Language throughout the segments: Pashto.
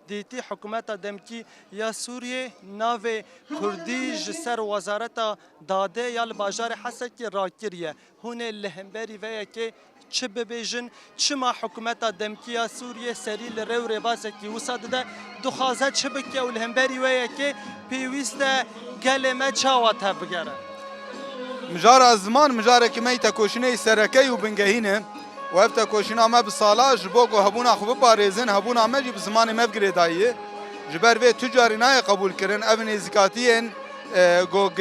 دیتی حکومت دمکی یا سوریه ناو کردی جسر وزارت داده یا باجار حسکی راکریه هون لهمبری و که چه ببیجن چما حکومت دمکی یا سوریه سری لرو رباسه کی وساد ده دخازه چه بکی و لهمبری و که پیوست گلمه چاوت بگره مجار زمان مجار که می تکوشنه سرکی و بنگهینه و افتا کوشنا ما بسالاج بوگو هبونا خوب بارزن هبونا ما جب زمان ما بگره دایه جبر و تجاری نای قبول کردن اون زکاتین گوگ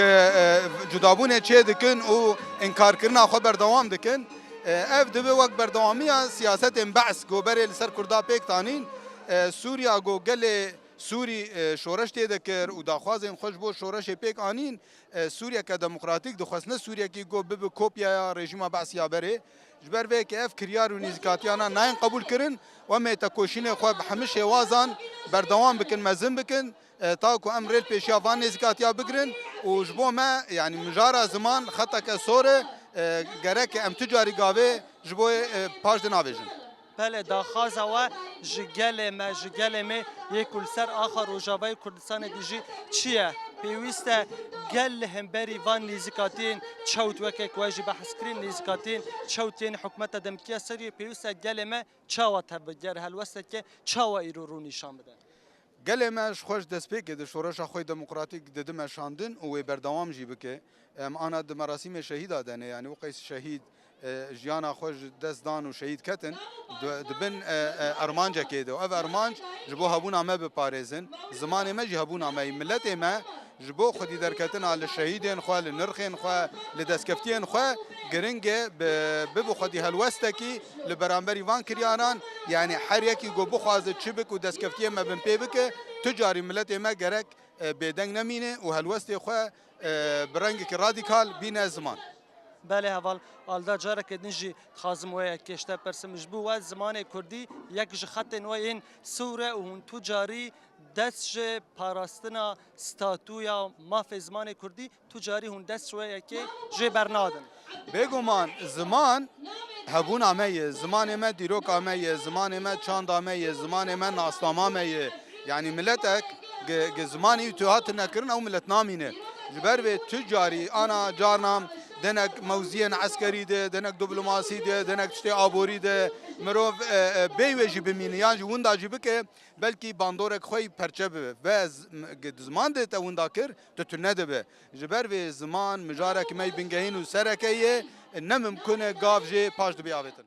جدابونه چه دکن و انکار کردن خبر دوام دکن اف دبی وقت بردوامی سیاست انبعث گوبر لسر کردا پیک تانین سوریا گوگل سوری شورش تذکر و داخوازم خوش بو شورش پیک آنین سوریا که دموکراتیک دخواسته سوریا کی گو به کپیا رژیم بعثیا بره جبر به که اف کریار و نزکاتیانا ناین قبول کرن و می تکوشین خو بحمش وازان بردوام بکن مزن بکن تاکو امرل پیشیا وان نزکاتیا بگرن و جبو ما يعني مجارا زمان خطا كسوره گرک ام تجاری گاوه جبو پاش دناویجن بله داخازه و جگل ما یکل سر آخر و جوای کردستان دیجی چیه؟ پیوسته گل همبری وان نیزکاتین چوت وکک واجی بحث کرین نیزکاتین چوتین حکومت دمکیه سری پیوسته گل ما چاوت بگر هلوسته که چاوا ایرو رو نشان بده گل ماش خوش دست پی که شورش خوی دموکراتیک ددم شاندن و بردوام جی بکه آنا مراسم شهید دادنه یعنی وقیس شهید جیانا خوش دست دان و شهید کتن دبن ارمانجا کېده او ارمانج جبو هبونا ما بپارێزن زمان ما جی هبونا ما ملت ما جبو خودی درکتن على الشهيدين خو لنرخين خو لدسكفتين خو گرنگه ببو خودی هلوستکی لبرانبری وان کریانان يعني هر یکی گو بخواز چبک و دسکفتین ما بن پیبک تجاری ملت ما گرک بدنگ نمینه و هلوستی خو برنگ که رادیکال بین زمان بله هوال آلدا جاره که نجی خازم ویا کشته پرسم جبو و زمان کردی یک خط نو این سوره و هون تجاری دست پاراستنا ستاتویا ماف زمان کردی تجاری هون دست ویا که جه برنادن بگومان زمان هبون آمیه زمان ما دیروک آمیه زمان ما چاند آمیه زمان ما ناستام آمیه يعني ملتك زماني توهات نكرن او ملت نامينه جبر به تجاري انا جارنام دنك موزين عسكري ده دنك دبلوماسي ده دنك تشتي ابوري ده مروف بيوجي بمينيان وندا جيبك بلكي باندورك خوي پرچه و زمان ده تا وندا كر تتنده به جبر به زمان مجارك مي بنگهين و سركيه نممكن قاف جي پاش دبياوتن